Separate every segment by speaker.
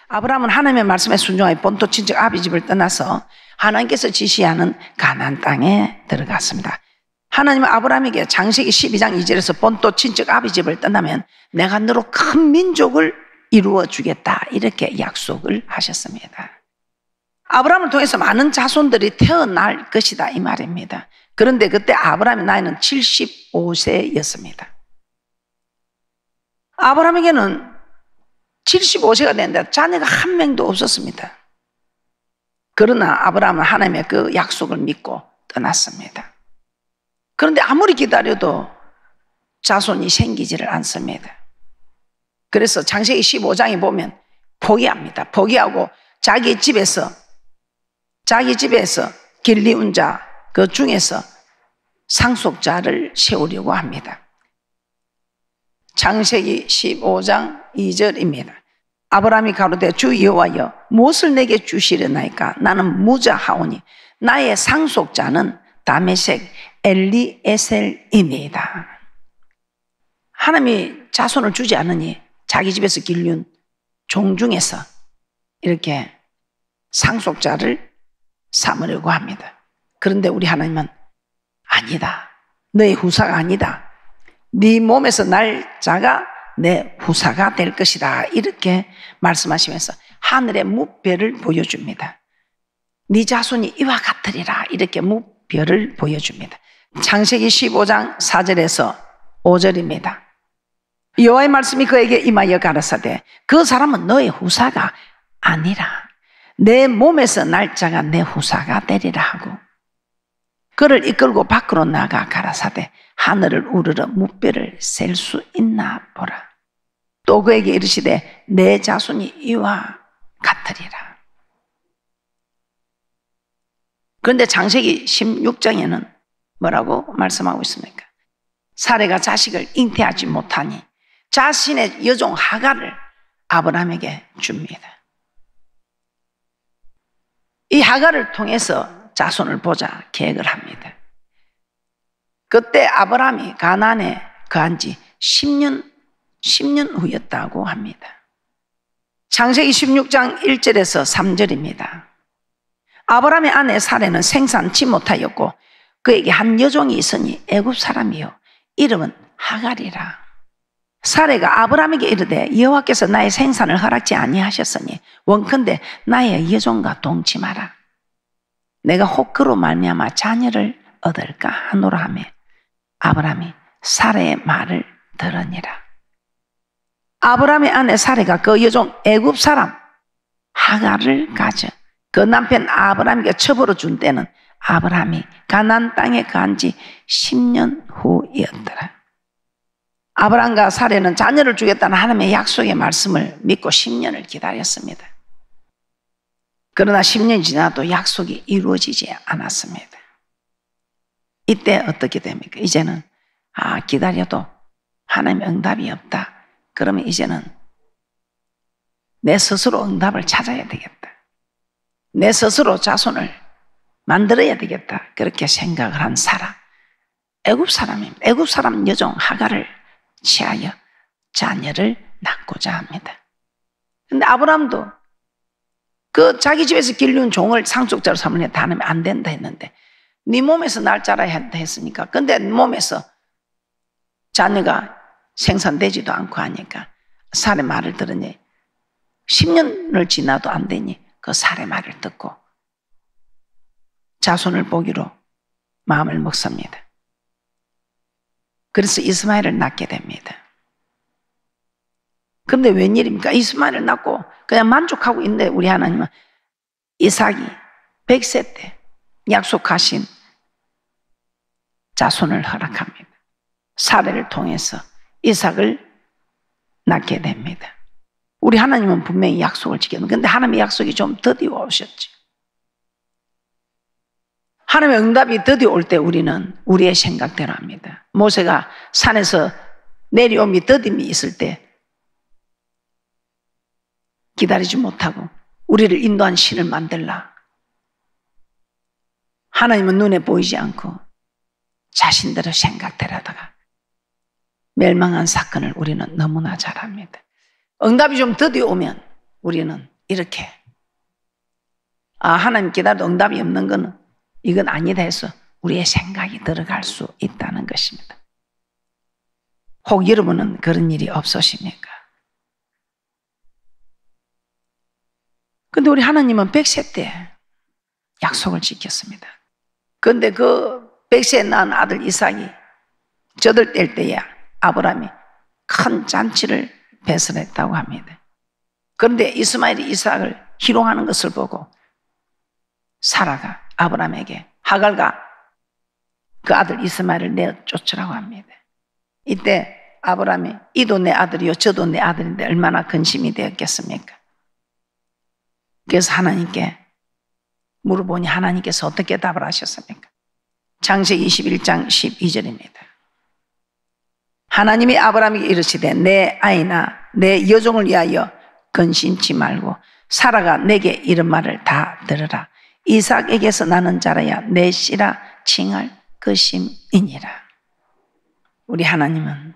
Speaker 1: 아브라함은 하나님의 말씀에 순종하여 본토 친척 아비 집을 떠나서 하나님께서 지시하는 가나안 땅에 들어갔습니다. 하나님은 아브라함에게 창세기 12장 2절에서 본토 친척 아비 집을 떠나면 내가 너로 큰 민족을 이루어 주겠다 이렇게 약속을 하셨습니다. 아브라함을 통해서 많은 자손들이 태어날 것이다 이 말입니다. 그런데 그때 아브라함의 나이는 75세였습니다. 아브라함에게는 75세가 됐는데 자녀가 한 명도 없었습니다. 그러나 아브라함은 하나님의 그 약속을 믿고 떠났습니다. 그런데 아무리 기다려도 자손이 생기지를 않습니다. 그래서 창세기 15장에 보면 포기합니다. 포기하고 자기 집에서 길리운 자 그 중에서 상속자를 세우려고 합니다. 창세기 15장 2절입니다. 아브라함이 가로되 주 여호와여 무엇을 내게 주시려나이까 나는 무자하오니 나의 상속자는 다메섹 엘리에셀이니이다. 하나님이 자손을 주지 않으니 자기 집에서 길리운 종 중에서 이렇게 상속자를 삼으려고 합니다. 그런데 우리 하나님은 아니다. 너의 후사가 아니다. 네 몸에서 날 자가 내 후사가 될 것이다. 이렇게 말씀하시면서 하늘의 무별을 보여줍니다. 네 자손이 이와 같으리라. 이렇게 무별을 보여줍니다. 창세기 15장 4절에서 5절입니다. 여호와의 말씀이 그에게 임하여 가라사대 그 사람은 너의 후사가 아니라 내 몸에서 날 자가 내 후사가 되리라 하고 그를 이끌고 밖으로 나가 가라사대 하늘을 우러러 무별을 셀 수 있나 보라. 또 그에게 이르시되 내 자손이 이와 같으리라. 그런데 창세기 16장에는 뭐라고 말씀하고 있습니까? 사레가 자식을 잉태하지 못하니 자신의 여종 하갈을 아브라함에게 줍니다. 이 하갈을 통해서 자손을 보자 계획을 합니다. 그때 아브라함이 가나안에 거한 지 10년 후였다고 합니다. 창세기 16장 1절에서 3절입니다. 아브라함의 아내 사레는 생산치 못하였고 그에게 한 여종이 있으니 애굽 사람이요 이름은 하갈이라. 사레가 아브라함에게 이르되 여호와께서 나의 생산을 허락지 아니하셨으니 원컨대 나의 여종과 동침하라. 내가 혹 그로 말미암아 자녀를 얻을까 하노라 하며 아브라함이 사레의 말을 들으니라. 아브라함의 아내 사레가 그 여종 애굽 사람 하갈을 가져 그 남편 아브라함에게 첩으로 준 때는 아브라함이 가나안 땅에 거한 지 10년 후였더라. 아브라함과 사레는 자녀를 주겠다는 하나님의 약속의 말씀을 믿고 10년을 기다렸습니다. 그러나 10년이 지나도 약속이 이루어지지 않았습니다. 이때 어떻게 됩니까? 이제는 기다려도 하나님의 응답이 없다. 그러면 이제는 내 스스로 응답을 찾아야 되겠다. 내 스스로 자손을 만들어야 되겠다. 그렇게 생각을 한 사라. 애굽 사람입니다. 애굽 사람 여종 하갈을 취하여 자녀를 낳고자 합니다. 그런데 아브라함도 그 자기 집에서 길리운 종을 상속자로 삼으려 하나님 안 된다 했는데 네 몸에서 날 자라야 한다 했으니까 근데 몸에서 자녀가 생산되지도 않고 하니까 사례 말을 들으니 10년을 지나도 안 되니 그 사례 말을 듣고 자손을 보기로 마음을 먹습니다. 그래서 이스마엘을 낳게 됩니다. 그런데 웬일입니까? 이스마엘을 낳고 그냥 만족하고 있는데 우리 하나님은 이삭이 100세 때 약속하신 자손을 허락합니다. 사례를 통해서 이삭을 낳게 됩니다. 우리 하나님은 분명히 약속을 지켰는데 근데 하나님의 약속이 좀 더디어 오셨죠. 하나님의 응답이 더디어 올 때 우리는 우리의 생각대로 합니다. 모세가 산에서 내려옴이 더딤이 있을 때 기다리지 못하고 우리를 인도한 신을 만들라. 하나님은 눈에 보이지 않고 자신들의 생각대로 하다가 멸망한 사건을 우리는 너무나 잘 압니다. 응답이 좀 더디어 오면 우리는 이렇게 하나님 기다려도 응답이 없는 거는 이건 아니다 해서 우리의 생각이 들어갈 수 있다는 것입니다. 혹 여러분은 그런 일이 없으십니까? 근데 우리 하나님은 100세 때 약속을 지켰습니다. 그런데 그 100세에 낳은 아들 이삭이 젖을 때에 아브라함이 큰 잔치를 배설했다고 합니다. 그런데 이스마엘이 이삭을 희롱하는 것을 보고 사라가 아브라함에게 하갈과 그 아들 이스마엘을 내쫓으라고 합니다. 이때 아브라함이 이도 내 아들이요 저도 내 아들인데 얼마나 근심이 되었겠습니까? 그래서 하나님께 물어보니 하나님께서 어떻게 답을 하셨습니까? 창세기 21장 12절입니다. 하나님이 아브라함에게 이르시되 내 아이나 내 여종을 위하여 근심치 말고 사라가 내게 이런 말을 다 들으라. 이삭에게서 나는 자라야 내 씨라 칭할 것임이니라. 우리 하나님은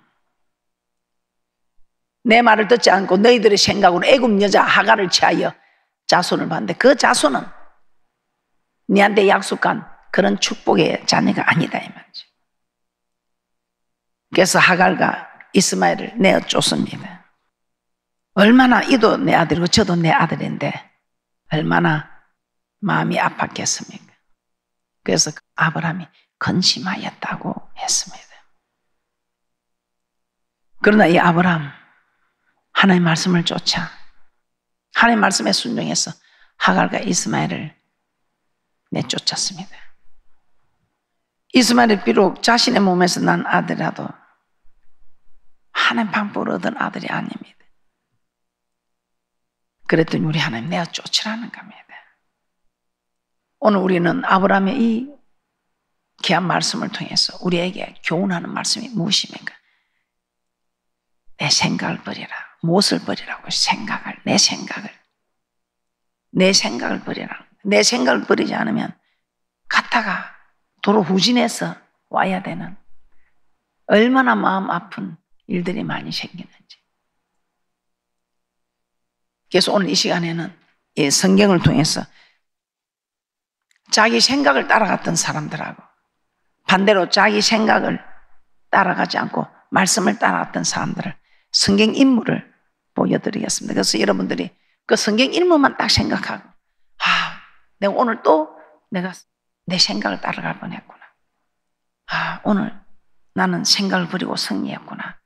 Speaker 1: 내 말을 듣지 않고 너희들의 생각으로 애굽 여자 하갈을 취하여 자손을 봤는데 그 자손은 네한테 약속한 그런 축복의 자녀가 아니다 이 말이죠. 그래서 하갈과 이스마엘을 내어쫓습니다. 얼마나 이도 내 아들이고 저도 내 아들인데 얼마나 마음이 아팠겠습니까? 그래서 아브라함이 근심하였다고 했습니다. 그러나 이 아브라함 하나님의 말씀을 쫓아 하나님의 말씀에 순종해서 하갈과 이스마엘을 내쫓았습니다. 이스마엘이 비록 자신의 몸에서 난 아들이라도 하나님 방법을 얻은 아들이 아닙니다. 그랬더니 우리 하나님 내어 쫓으라는 겁니다. 오늘 우리는 아브라함의 이 귀한 말씀을 통해서 우리에게 교훈하는 말씀이 무엇입니까? 내 생각을 버리라. 무엇을 버리라고? 내 생각을 버리라. 내 생각을 버리지 않으면 갔다가 도로 후진해서 와야 되는 얼마나 마음 아픈 일들이 많이 생기는지. 그래서 오늘 이 시간에는 이 성경을 통해서 자기 생각을 따라갔던 사람들하고 반대로 자기 생각을 따라가지 않고 말씀을 따라갔던 사람들을 성경 인물을 보여드리겠습니다. 그래서 여러분들이 그 성경 인물만 딱 생각하고 내가 오늘 또 내가 내 생각을 따라갈 뻔했구나. 오늘 나는 생각을 버리고 승리했구나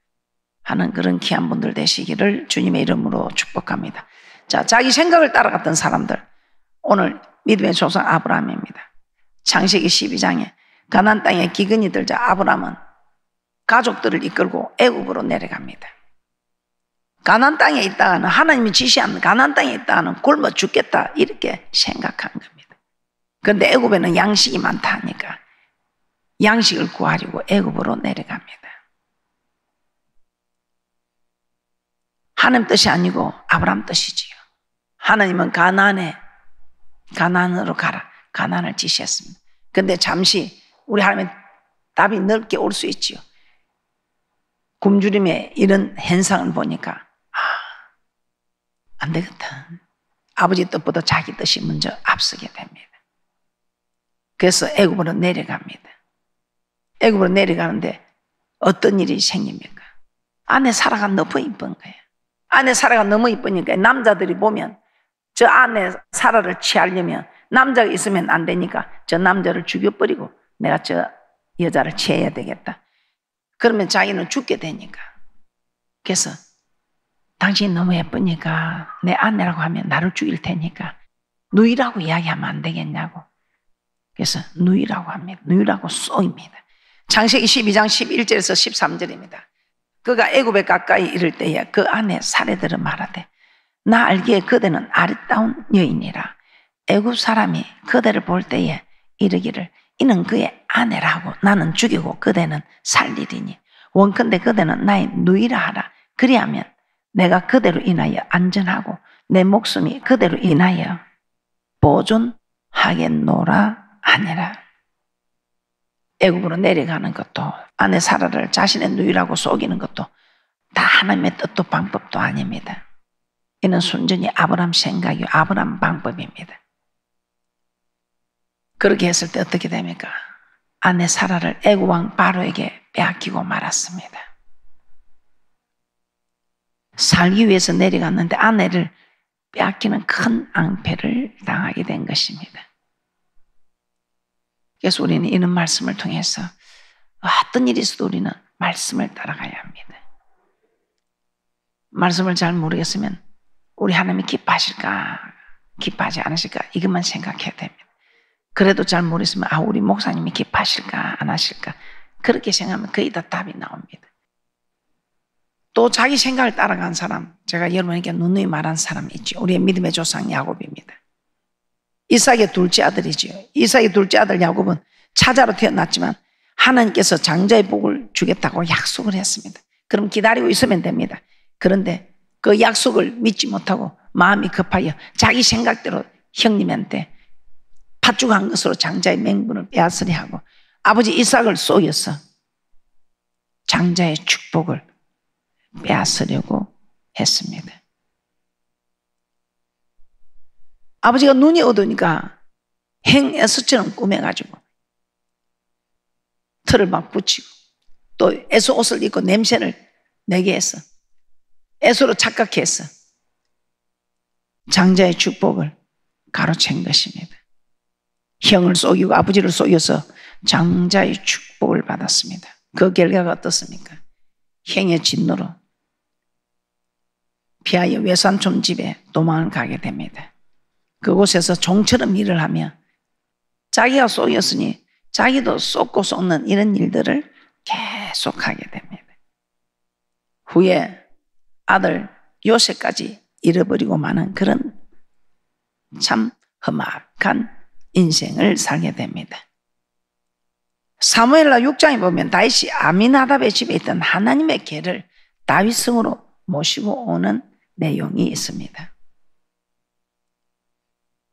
Speaker 1: 하는 그런 귀한 분들 되시기를 주님의 이름으로 축복합니다. 자, 자기 생각을 따라갔던 사람들 오늘 믿음의 조상 아브라함입니다. 창세기 12장에 가나안 땅에 기근이 들자 아브라함은 가족들을 이끌고 애굽으로 내려갑니다. 가나안 땅에 있다가는 하나님이 지시한 가나안 땅에 있다가는 굶어 죽겠다 이렇게 생각한 겁니다. 그런데 애굽에는 양식이 많다 하니까 양식을 구하려고 애굽으로 내려갑니다. 하나님 뜻이 아니고 아브라함 뜻이지요. 하나님은 가나안으로 가라. 가나안을 지시했습니다. 그런데 잠시 우리 하나님의 답이 넓게 올 수 있지요. 굶주림의 이런 현상을 보니까 안 되겠다. 아버지 뜻보다 자기 뜻이 먼저 앞서게 됩니다. 그래서 애굽으로 내려갑니다. 애굽으로 내려가는데 어떤 일이 생깁니까? 아내 사라가 너무 이쁜 거예요. 아내 사라가 너무 이쁘니까 남자들이 보면 저 아내 사라를 취하려면 남자가 있으면 안 되니까 저 남자를 죽여버리고 내가 저 여자를 취해야 되겠다. 그러면 자기는 죽게 되니까. 그래서 당신이 너무 예쁘니까 내 아내라고 하면 나를 죽일 테니까 누이라고 이야기하면 안 되겠냐고. 그래서 누이라고 합니다. 누이라고 쏘입니다. 창세기 12장 11절에서 13절입니다. 그가 애굽에 가까이 이를 때에 그 아내 사례들은 말하되 나 알기에 그대는 아리따운 여인이라. 애굽 사람이 그대를 볼 때에 이르기를 이는 그의 아내라고 나는 죽이고 그대는 살리리니 원컨대 그대는 나의 누이라 하라. 그리하면 내가 그대로 인하여 안전하고 내 목숨이 그대로 인하여 보존하겠노라 하니라. 애굽으로 내려가는 것도 아내 사라를 자신의 누이라고 속이는 것도 다 하나님의 뜻도 방법도 아닙니다. 이는 순전히 아브라함 생각이요 아브라함 방법입니다. 그렇게 했을 때 어떻게 됩니까? 아내 사라를 애굽 왕 바로에게 빼앗기고 말았습니다. 살기 위해서 내려갔는데 아내를 빼앗기는 큰 낭패를 당하게 된 것입니다. 그래서 우리는 이런 말씀을 통해서 어떤 일이 있어도 우리는 말씀을 따라가야 합니다. 말씀을 잘 모르겠으면 우리 하나님이 기뻐하실까 기뻐하지 않으실까 이것만 생각해야 됩니다. 그래도 잘 모르겠으면 우리 목사님이 기뻐하실까 안 하실까 그렇게 생각하면 거의 다 답이 나옵니다. 또 자기 생각을 따라간 사람, 제가 여러분에게 누누이 말한 사람이 있죠. 우리의 믿음의 조상 야곱입니다. 이삭의 둘째 아들이지요. 이삭의 둘째 아들 야곱은 차자로 태어났지만 하나님께서 장자의 복을 주겠다고 약속을 했습니다. 그럼 기다리고 있으면 됩니다. 그런데 그 약속을 믿지 못하고 마음이 급하여 자기 생각대로 형님한테 팥죽한 것으로 장자의 맹분을 빼앗으려 하고 아버지 이삭을 쏘여서 장자의 축복을 빼앗으려고 했습니다. 아버지가 눈이 어두우니까 행에서처럼 꾸며가지고 틀을 막 붙이고 또 에서 옷을 입고 냄새를 내게 해서 에서로 착각해 해서 장자의 축복을 가로챈 것입니다. 형을 속이고 아버지를 속여서 장자의 축복을 받았습니다. 그 결과가 어떻습니까? 형의 진노로 피하여 외삼촌 집에 도망을 가게 됩니다. 그곳에서 종처럼 일을 하며 자기가 속였으니 자기도 쏟고 쏟는 이런 일들을 계속하게 됩니다. 후에 아들 요셉까지 잃어버리고 마는 그런 참 험악한 인생을 살게 됩니다. 사무엘하 6장에 보면 다윗이 아미나답의 집에 있던 하나님의 궤를 다윗성으로 모시고 오는 내용이 있습니다.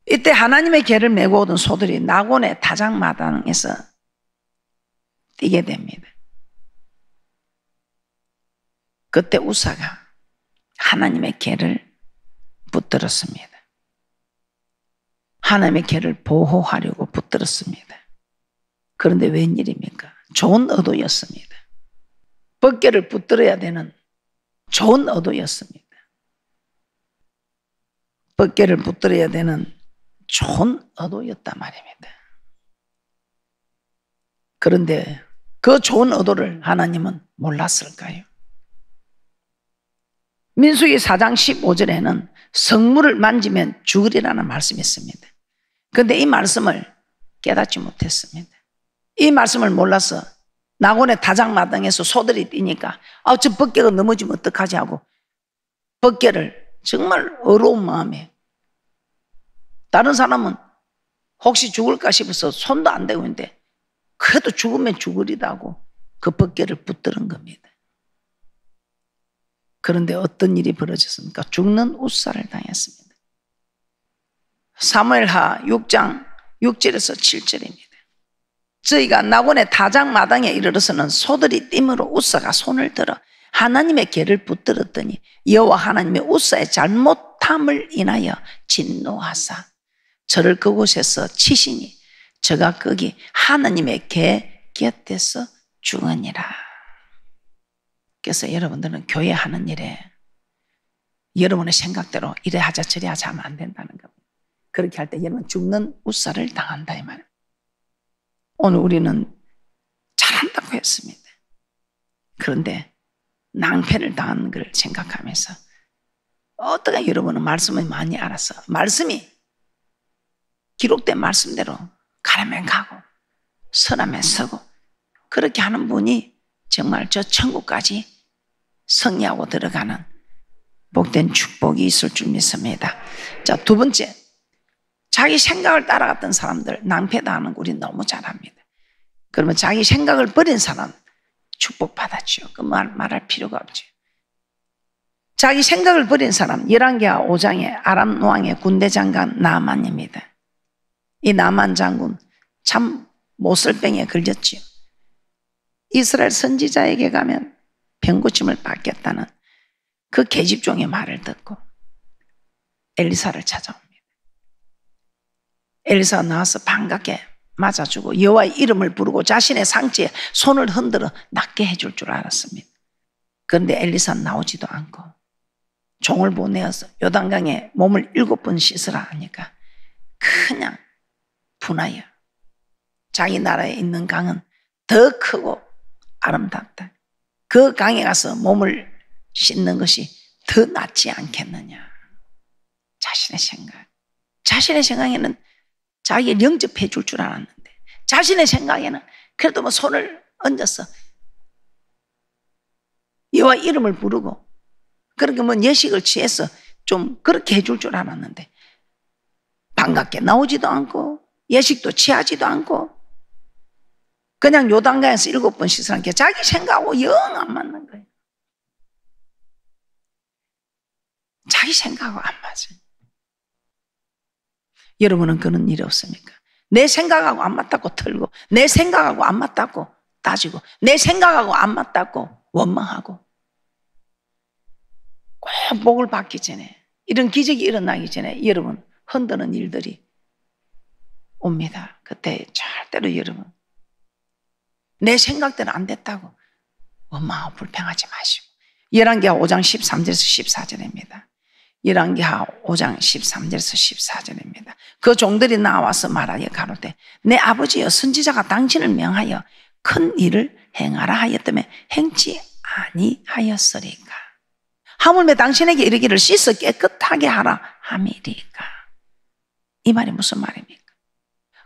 Speaker 1: 이때 하나님의 궤를 메고 오던 소들이 나곤의 다장마당에서 뛰게 됩니다. 그때 우사가 하나님의 궤를 붙들었습니다. 하나님의 궤를 보호하려고 붙들었습니다. 그런데 웬일입니까? 좋은 의도였습니다. 벗개를 붙들어야 되는 좋은 의도였습니다. 벗개를 붙들어야 되는 좋은 의도였단 말입니다. 그런데 그 좋은 의도를 하나님은 몰랐을까요? 민수기 4장 15절에는 성물을 만지면 죽으리라는 말씀이 있습니다. 그런데 이 말씀을 깨닫지 못했습니다. 이 말씀을 몰라서 나곤의 다장마당에서 소들이 뛰니까 저 벗개가 넘어지면 어떡하지 하고 벗개를 정말 어려운 마음에 다른 사람은 혹시 죽을까 싶어서 손도 안 대고 있는데 그래도 죽으면 죽으리다고 그 벗개를 붙드는 겁니다. 그런데 어떤 일이 벌어졌습니까? 죽는 우사를 당했습니다. 사무엘하 6장 6절에서 7절입니다. 저희가 나곤의 다장마당에 이르러서는 소들이 띠므로 우사가 손을 들어 하나님의 궤를 붙들었더니 여호와 하나님의 우사의 잘못함을 인하여 진노하사 저를 그곳에서 치시니 저가 거기 하나님의 궤 곁에서 죽으니라. 그래서 여러분들은 교회 하는 일에 여러분의 생각대로 이래 하자 저래 하자 하면 안 된다는 겁니다. 그렇게 할 때 여러분 죽는 우사를 당한다 이 말이에요. 오늘 우리는 잘한다고 했습니다. 그런데 낭패를 당한 걸 생각하면서 어떻게 여러분은 말씀을 많이 알아서 말씀이 기록된 말씀대로 가라면 가고 서라면 서고 그렇게 하는 분이 정말 저 천국까지 승리하고 들어가는 복된 축복이 있을 줄 믿습니다. 자, 두 번째, 자기 생각을 따라갔던 사람들 낭패당하는 거 우리 너무 잘합니다. 그러면 자기 생각을 버린 사람 축복받았죠. 그 말할 필요가 없죠. 자기 생각을 버린 사람 열왕기하 5장의 아람 왕의 군대 장관 나만입니다. 이 나만 장군 참 못쓸병에 걸렸지요. 이스라엘 선지자에게 가면 병고침을 받겠다는 그 계집종의 말을 듣고 엘리사를 찾아옵니다. 엘리사가 나와서 반갑게 맞아주고 여호와의 이름을 부르고 자신의 상처에 손을 흔들어 낫게 해줄 줄 알았습니다. 그런데 엘리사는 나오지도 않고 종을 보내어서 요단강에 몸을 7번 씻으라 하니까 그냥 분하여 자기 나라에 있는 강은 더 크고 아름답다. 그 강에 가서 몸을 씻는 것이 더 낫지 않겠느냐. 자신의 생각. 자신의 생각에는 자기를 영접해 줄 줄 알았는데 자신의 생각에는 그래도 뭐 손을 얹어서 여호와 이름을 부르고 그렇게 뭐 예식을 취해서 좀 그렇게 해줄 줄 알았는데 반갑게 나오지도 않고 예식도 취하지도 않고 그냥 요단강에서 7번 씻으라는 게 자기 생각하고 영 안 맞는 거예요. 자기 생각하고 안 맞아요. 여러분은 그런 일이 없습니까? 내 생각하고 안 맞다고 털고 내 생각하고 안 맞다고 따지고 내 생각하고 안 맞다고 원망하고 꼭 복을 받기 전에 이런 기적이 일어나기 전에 여러분 흔드는 일들이 옵니다. 그때 절대로 여러분 내 생각대로 안 됐다고 원망하고 불평하지 마시고 열왕기하 5장 13절에서 14절입니다. 열왕기하 5장 13절에서 14절입니다. 그 종들이 나와서 말하여 가로되 내 아버지여 선지자가 당신을 명하여 큰 일을 행하라 하였다며 행치 아니하였으리까. 하물며 당신에게 이르기를 씻어 깨끗하게 하라 함이리까. 이 말이 무슨 말입니까?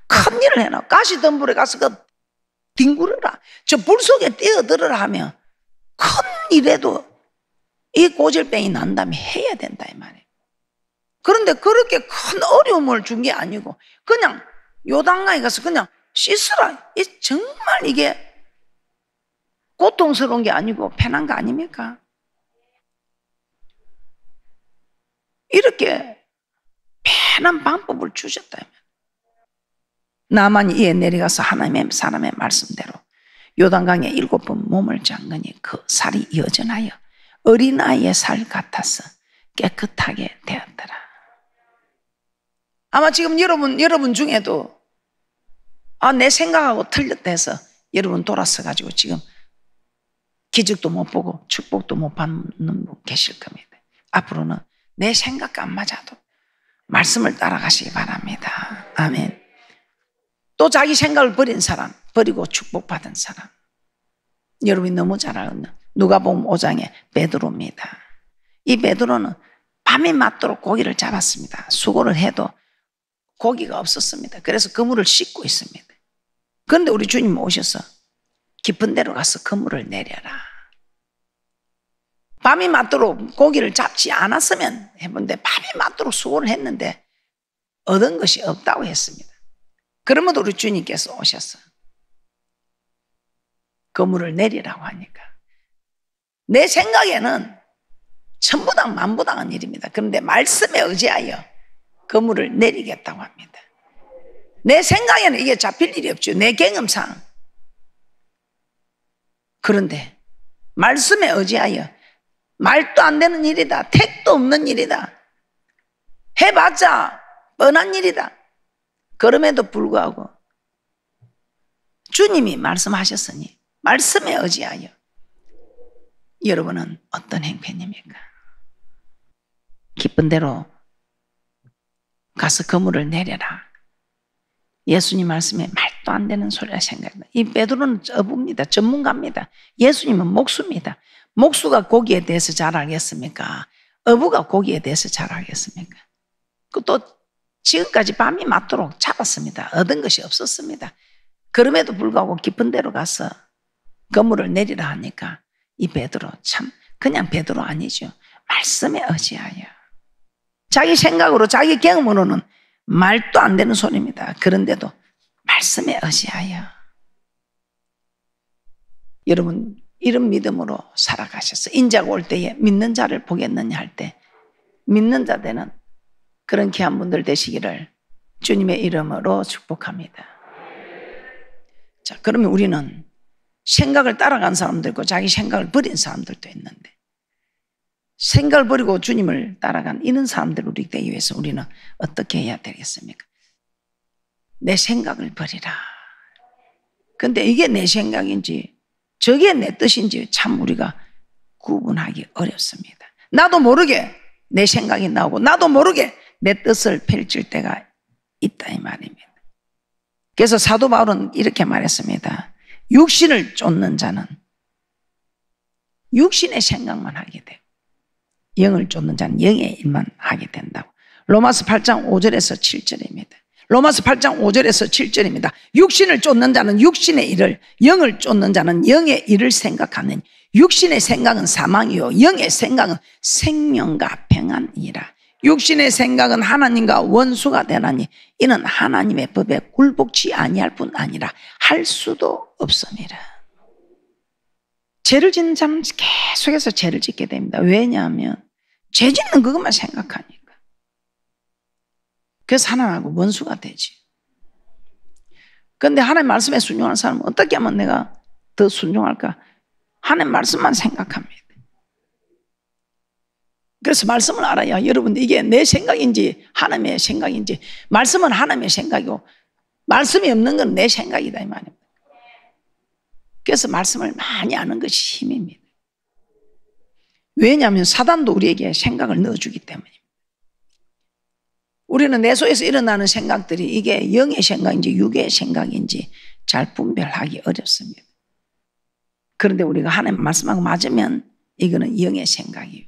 Speaker 1: 큰 일을 해놔. 가시덤불에 가서 그 뒹굴어라. 저 불 속에 뛰어들어라 하면 큰 일에도 이 고질병이 난다면 해야 된다 이 말이에요. 그런데 그렇게 큰 어려움을 준 게 아니고 그냥 요단강에 가서 그냥 씻으라. 정말 이게 고통스러운 게 아니고 편한 거 아닙니까? 이렇게 편한 방법을 주셨다. 나만이 이에 내려가서 하나님의 사람의 말씀대로 요단강에 7번 몸을 잠그니 그 살이 여전하여 어린아이의 살 같아서 깨끗하게 되었더라. 아마 지금 여러분 중에도 내 생각하고 틀렸다 해서 여러분 돌아서 가지고 지금 기적도 못 보고 축복도 못 받는 분 계실 겁니다. 앞으로는 내 생각과 안 맞아도 말씀을 따라가시기 바랍니다. 아멘. 또 자기 생각을 버린 사람, 버리고 축복받은 사람, 여러분이 너무 잘 아는 누가복음 5장의 베드로입니다. 이 베드로는 밤이 맞도록 고기를 잡았습니다. 수고를 해도 고기가 없었습니다. 그래서 그물을 씻고 있습니다. 그런데 우리 주님 오셔서 깊은 데로 가서 그물을 내려라. 밤이 맞도록 고기를 잡지 않았으면 해본데 밤이 맞도록 수고를 했는데 얻은 것이 없다고 했습니다. 그러면 우리 주님께서 오셔서 그물을 내리라고 하니까 내 생각에는 천부당 만부당한 일입니다. 그런데 말씀에 의지하여 그물을 내리겠다고 합니다. 내 생각에는 이게 잡힐 일이 없죠. 내 경험상. 그런데 말씀에 의지하여 말도 안 되는 일이다. 택도 없는 일이다. 해봤자 뻔한 일이다. 그럼에도 불구하고 주님이 말씀하셨으니 말씀에 의지하여 여러분은 어떤 행편입니까? 기쁜 대로 가서 그물을 내려라. 예수님 말씀에 말도 안 되는 소리라 생각합니다. 이 베드로는 어부입니다. 전문가입니다. 예수님은 목수입니다. 목수가 고기에 대해서 잘 알겠습니까? 어부가 고기에 대해서 잘 알겠습니까? 또 지금까지 밤이 맞도록 잡았습니다. 얻은 것이 없었습니다. 그럼에도 불구하고 깊은 데로 가서 그물을 내리라 하니까 이 베드로 참 그냥 베드로 아니죠. 말씀에 의지하여 자기 생각으로 자기 경험으로는 말도 안 되는 소리입니다. 그런데도 말씀에 의지하여 여러분 이런 믿음으로 살아가셔서 인자가 올 때에 믿는 자를 보겠느냐 할 때 믿는 자들은 그런 귀한 분들 되시기를 주님의 이름으로 축복합니다. 자, 그러면 우리는 생각을 따라간 사람도 있고 자기 생각을 버린 사람들도 있는데 생각을 버리고 주님을 따라간 이런 사람들을 우리 되기 위해서 우리는 어떻게 해야 되겠습니까? 내 생각을 버리라. 근데 이게 내 생각인지 저게 내 뜻인지 참 우리가 구분하기 어렵습니다. 나도 모르게 내 생각이 나오고 나도 모르게 내 뜻을 펼칠 때가 있다 이 말입니다. 그래서 사도 바울은 이렇게 말했습니다. 육신을 쫓는 자는 육신의 생각만 하게 되고 영을 쫓는 자는 영의 일만 하게 된다고. 로마서 8장 5절에서 7절입니다. 로마서 8장 5절에서 7절입니다. 육신을 쫓는 자는 육신의 일을, 영을 쫓는 자는 영의 일을 생각하는. 육신의 생각은 사망이요 영의 생각은 생명과 평안이라. 육신의 생각은 하나님과 원수가 되나니 이는 하나님의 법에 굴복치 아니할 뿐 아니라 할 수도 없습니다. 죄를 짓는 자는 계속해서 죄를 짓게 됩니다. 왜냐하면 죄 짓는 그것만 생각하니까. 그래서 하나님하고 원수가 되지. 그런데 하나님 말씀에 순종하는 사람은 어떻게 하면 내가 더 순종할까? 하나님 말씀만 생각합니다. 그래서 말씀을 알아야 여러분들 이게 내 생각인지 하나님의 생각인지. 말씀은 하나님의 생각이고 말씀이 없는 건 내 생각이다 이 말입니다. 그래서 말씀을 많이 아는 것이 힘입니다. 왜냐하면 사단도 우리에게 생각을 넣어주기 때문입니다. 우리는 내 속에서 일어나는 생각들이 이게 영의 생각인지 육의 생각인지 잘 분별하기 어렵습니다. 그런데 우리가 하나님 말씀하고 맞으면 이거는 영의 생각이에요.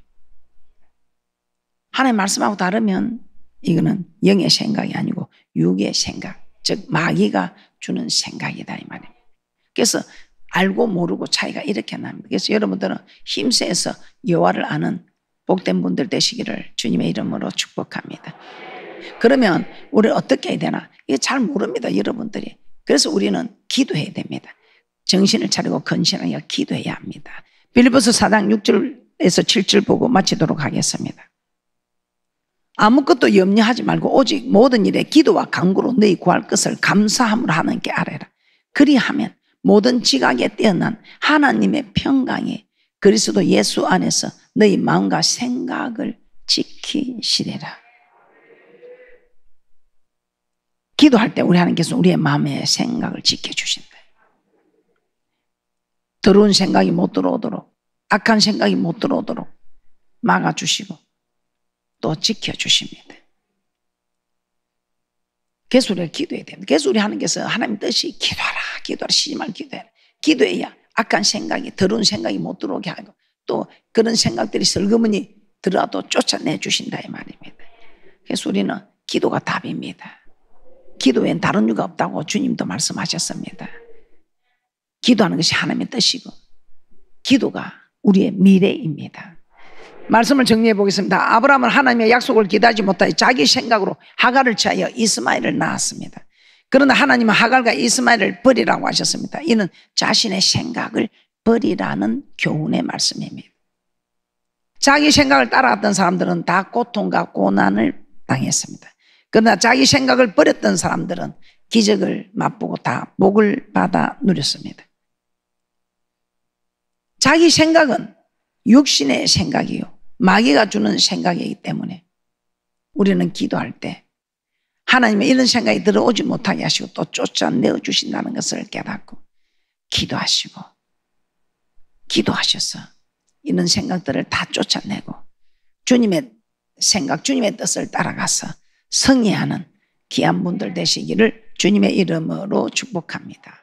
Speaker 1: 하나님 말씀하고 다르면 이거는 영의 생각이 아니고 육의 생각, 즉 마귀가 주는 생각이다 이 말입니다. 그래서 알고 모르고 차이가 이렇게 납니다. 그래서 여러분들은 힘세서 여호와를 아는 복된 분들 되시기를 주님의 이름으로 축복합니다. 그러면 우리는 어떻게 해야 되나? 이게 잘 모릅니다 여러분들이. 그래서 우리는 기도해야 됩니다. 정신을 차리고 건실하게 기도해야 합니다. 빌립보서 4장 6절에서 7절 보고 마치도록 하겠습니다. 아무것도 염려하지 말고 오직 모든 일에 기도와 간구로 너희 구할 것을 감사함으로 하나님께 아뢰라. 그리하면 모든 지각에 뛰어난 하나님의 평강이 그리스도 예수 안에서 너희 마음과 생각을 지키시리라. 기도할 때 우리 하나님께서 우리의 마음의 생각을 지켜주신다. 더러운 생각이 못 들어오도록, 악한 생각이 못 들어오도록 막아주시고 또 지켜주십니다. 그래서 우리가 기도해야 됩니다. 그래서 우리 하나님께서 하나님 뜻이 기도하라, 기도하라, 쉬지 말고 기도해라. 기도해야 악한 생각이, 더러운 생각이 못 들어오게 하고 또 그런 생각들이 슬그머니 들어와도 쫓아내 주신다 이 말입니다. 그래서 우리는 기도가 답입니다. 기도 외엔 다른 이유가 없다고 주님도 말씀하셨습니다. 기도하는 것이 하나님의 뜻이고 기도가 우리의 미래입니다. 말씀을 정리해 보겠습니다. 아브라함은 하나님의 약속을 기대하지 못하여 자기 생각으로 하갈을 취하여 이스마엘을 낳았습니다. 그러나 하나님은 하갈과 이스마엘을 버리라고 하셨습니다. 이는 자신의 생각을 버리라는 교훈의 말씀입니다. 자기 생각을 따라갔던 사람들은 다 고통과 고난을 당했습니다. 그러나 자기 생각을 버렸던 사람들은 기적을 맛보고 다 복을 받아 누렸습니다. 자기 생각은 육신의 생각이요 마귀가 주는 생각이기 때문에 우리는 기도할 때 하나님의 이런 생각이 들어오지 못하게 하시고 또 쫓아내어 주신다는 것을 깨닫고 기도하시고 기도하셔서 이런 생각들을 다 쫓아내고 주님의 생각, 주님의 뜻을 따라가서 승리하는 귀한 분들 되시기를 주님의 이름으로 축복합니다.